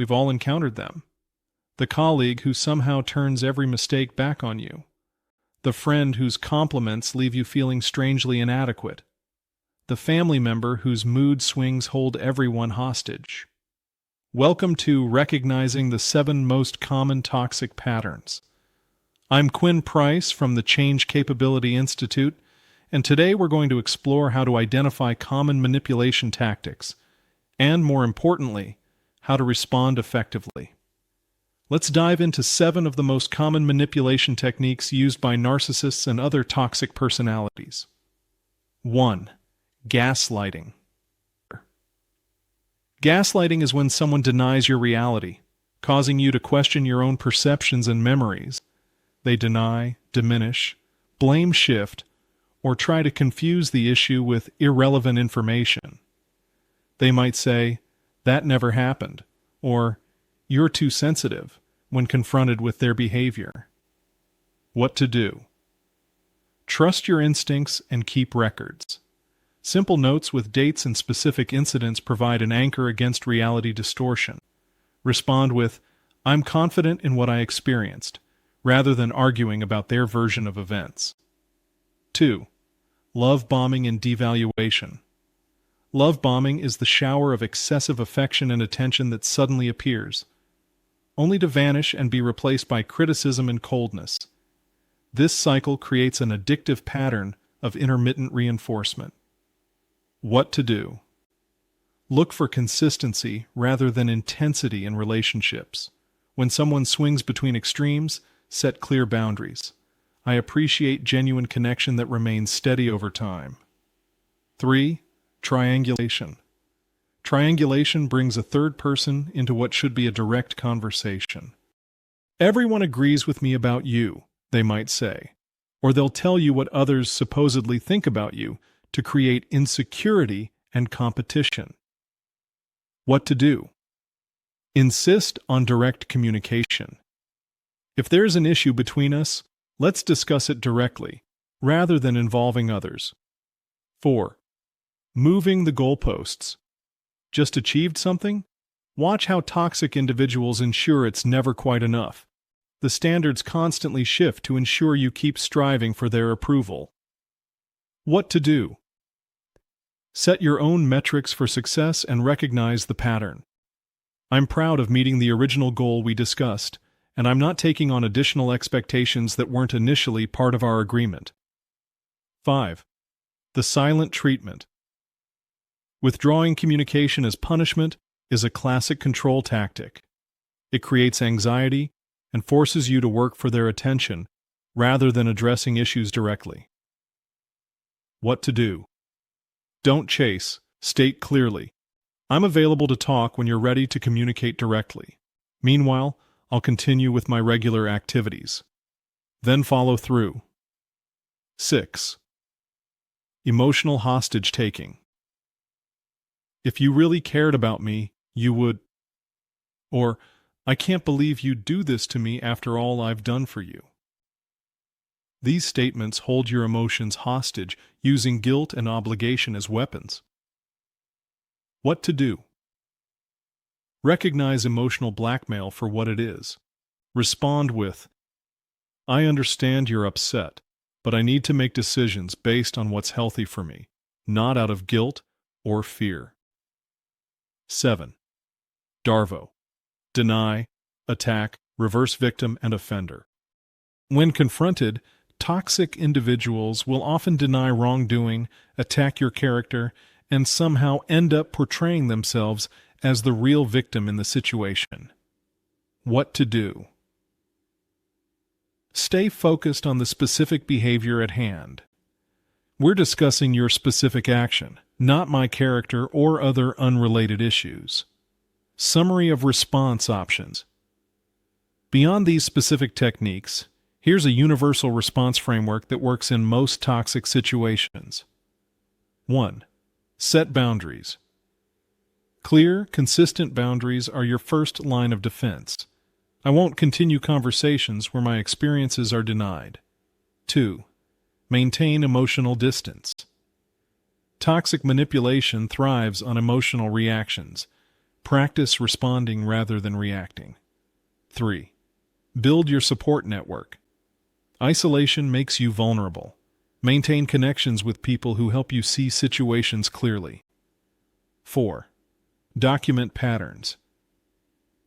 We've all encountered them. The colleague who somehow turns every mistake back on you. The friend whose compliments leave you feeling strangely inadequate. The family member whose mood swings hold everyone hostage. Welcome to Recognizing the 7 Most Common Toxic Patterns. I'm Quinn Price from the Change Capability Institute, and today we're going to explore how to identify common manipulation tactics, and more importantly, how to respond effectively. Let's dive into 7 of the most common manipulation techniques used by narcissists and other toxic personalities. 1. Gaslighting. Gaslighting is when someone denies your reality, causing you to question your own perceptions and memories. They deny, diminish, blame shift, or try to confuse the issue with irrelevant information. They might say, "That never happened," or "You're too sensitive," when confronted with their behavior. What to do? Trust your instincts and keep records. Simple notes with dates and specific incidents provide an anchor against reality distortion. Respond with, "I'm confident in what I experienced," rather than arguing about their version of events. 2. Love bombing and devaluation. Love bombing is the shower of excessive affection and attention that suddenly appears, only to vanish and be replaced by criticism and coldness. This cycle creates an addictive pattern of intermittent reinforcement. What to do? Look for consistency rather than intensity in relationships. When someone swings between extremes, set clear boundaries. I appreciate genuine connection that remains steady over time. 3. Triangulation. Triangulation brings a third person into what should be a direct conversation. "Everyone agrees with me about you," they might say, or they'll tell you what others supposedly think about you to create insecurity and competition. What to do? Insist on direct communication. If there's an issue between us, let's discuss it directly, rather than involving others. 4. Moving the goalposts. Just achieved something? Watch how toxic individuals ensure it's never quite enough. The standards constantly shift to ensure you keep striving for their approval. What to do? Set your own metrics for success and recognize the pattern. I'm proud of meeting the original goal we discussed, and I'm not taking on additional expectations that weren't initially part of our agreement. 5. The silent treatment. Withdrawing communication as punishment is a classic control tactic. It creates anxiety and forces you to work for their attention rather than addressing issues directly. What to do? Don't chase, state clearly. I'm available to talk when you're ready to communicate directly. Meanwhile, I'll continue with my regular activities. Then follow through. 6. Emotional hostage taking. "If you really cared about me, you would," or "I can't believe you'd do this to me after all I've done for you." These statements hold your emotions hostage, using guilt and obligation as weapons. What to do? Recognize emotional blackmail for what it is. Respond with, "I understand you're upset, but I need to make decisions based on what's healthy for me, not out of guilt or fear." 7. DARVO. Deny, attack, reverse victim, and offender. When confronted, toxic individuals will often deny wrongdoing, attack your character, and somehow end up portraying themselves as the real victim in the situation. What to do? Stay focused on the specific behavior at hand. We're discussing your specific action, not my character or other unrelated issues. Summary of response options. Beyond these specific techniques, here's a universal response framework that works in most toxic situations. 1. Set boundaries. Clear, consistent boundaries are your first line of defense. I won't continue conversations where my experiences are denied. 2. Maintain emotional distance. Toxic manipulation thrives on emotional reactions. Practice responding rather than reacting. 3. Build your support network. Isolation makes you vulnerable. Maintain connections with people who help you see situations clearly. 4. Document patterns.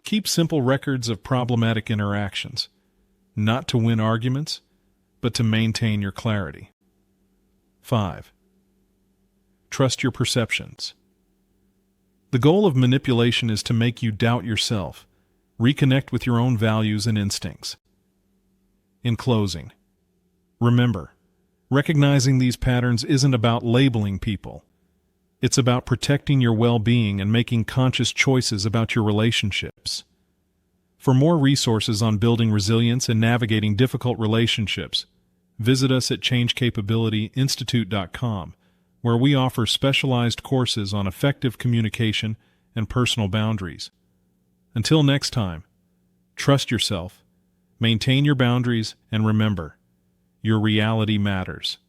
Keep simple records of problematic interactions, not to win arguments, but to maintain your clarity. 5. Trust your perceptions. The goal of manipulation is to make you doubt yourself, reconnect with your own values and instincts. In closing, remember, recognizing these patterns isn't about labeling people. It's about protecting your well-being and making conscious choices about your relationships. For more resources on building resilience and navigating difficult relationships, visit us at changecapabilityinstitute.com, where we offer specialized courses on effective communication and personal boundaries. Until next time, trust yourself, maintain your boundaries, and remember, your reality matters.